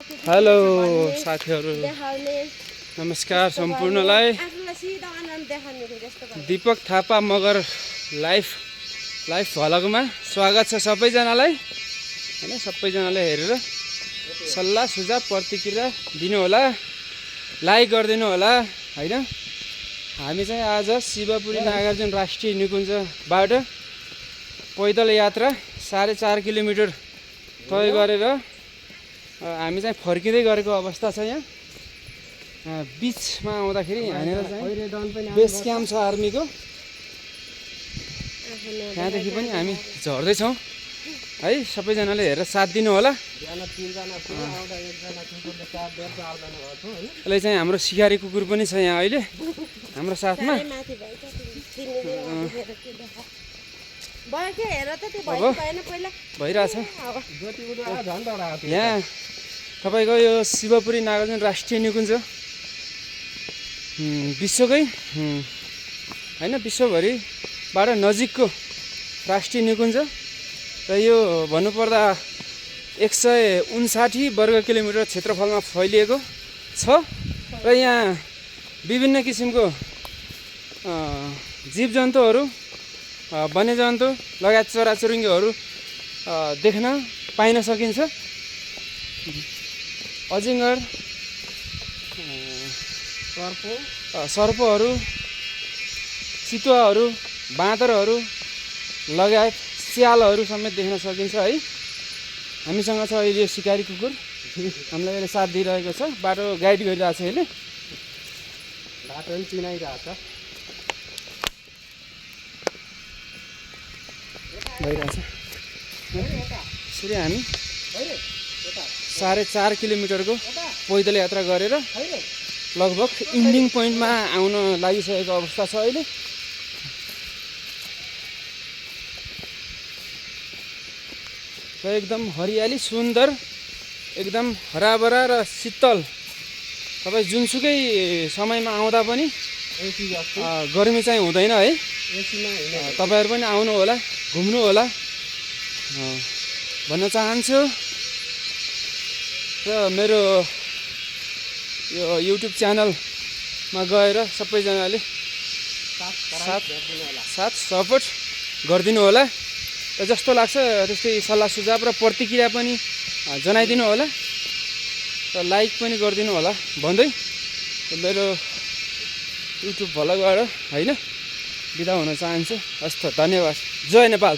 Hello साथीहरू, नमस्कार सम्पूर्णलाई। Deepak Thapa Magar life भ्लगमा स्वागत छ सबैजनालाई हैन। सबैजनाले हेरेर सल्लाह सुझाव प्रतिक्रिया दिनु होला, लाइक गरिदिनु होला हैन। हामी चाहिँ आज शिवपुरी नागार्जुन राष्ट्रिय निकुञ्जबाट पैदल यात्रा 4.5 किलोमिटर तय गरेर हामी चाहिँ फर्किँदै गरेको अवस्था छ। यहाँ बिचमा आउँदाखेरि यहाँनिर चाहिँ बेस क्याम्प छ आर्मीको। त्यहाँदेखि पनि हामी झर्दैछौँ है। सबैजनाले हेरेर साथ दिनु होला। अहिले चाहिँ हाम्रो सिकारी कुकुर पनि छ यहाँ अहिले हाम्रो साथमा। भइरहेछ यहाँ तपाईँको यो शिवपुरी नागार्जुन राष्ट्रिय निकुञ्ज विश्वकै होइन, विश्वभरिबाट नजिकको राष्ट्रिय निकुञ्ज र यो भन्नुपर्दा 159 वर्ग किलोमिटर क्षेत्रफलमा फैलिएको छ र यहाँ विभिन्न किसिमको जीवजन्तुहरू, वन्यजन्तु लगायत चराचुरुङ्गीहरू देख्न पाइन सकिन्छ। अजिङ्गर, सर्पहरू, चितुवाहरू, बाँदरहरू लगायत स्यालहरू समेत देख्न सकिन्छ है। हामीसँग छ अहिले सिकारी कुकुर, हामीलाई अहिले साथ दिइरहेको छ। बाटो गाइड गरिरहेको छ, अहिले बाटो पनि चिनाइरहेछ भइरहेछ। यसरी हामी 4.5 किलोमिटरको पैदल यात्रा गरेर लगभग इन्डिङ पोइन्टमा आउन लागिसकेको अवस्था छ अहिले। र एकदम हरियाली, सुन्दर, एकदम हराभरा र शीतल। तपाईँ जुनसुकै समयमा आउँदा पनि गर्मी चाहिँ हुँदैन है। तपाईँहरू पनि आउनु होला, घुम्नु होला भन्न चाहन्छु। र मेरो यो युट्युब च्यानलमा गएर सबैजनाले साथ सपोर्ट गरिदिनु होला। र जस्तो लाग्छ त्यस्तै सल्लाह सुझाव र प्रतिक्रिया पनि जनाइदिनु होला र लाइक पनि गरिदिनु होला भन्दै मेरो युट्युब भ्लगबाट होइन बिदा हुन चाहन्छु। हस् त, धन्यवाद। जय नेपाल।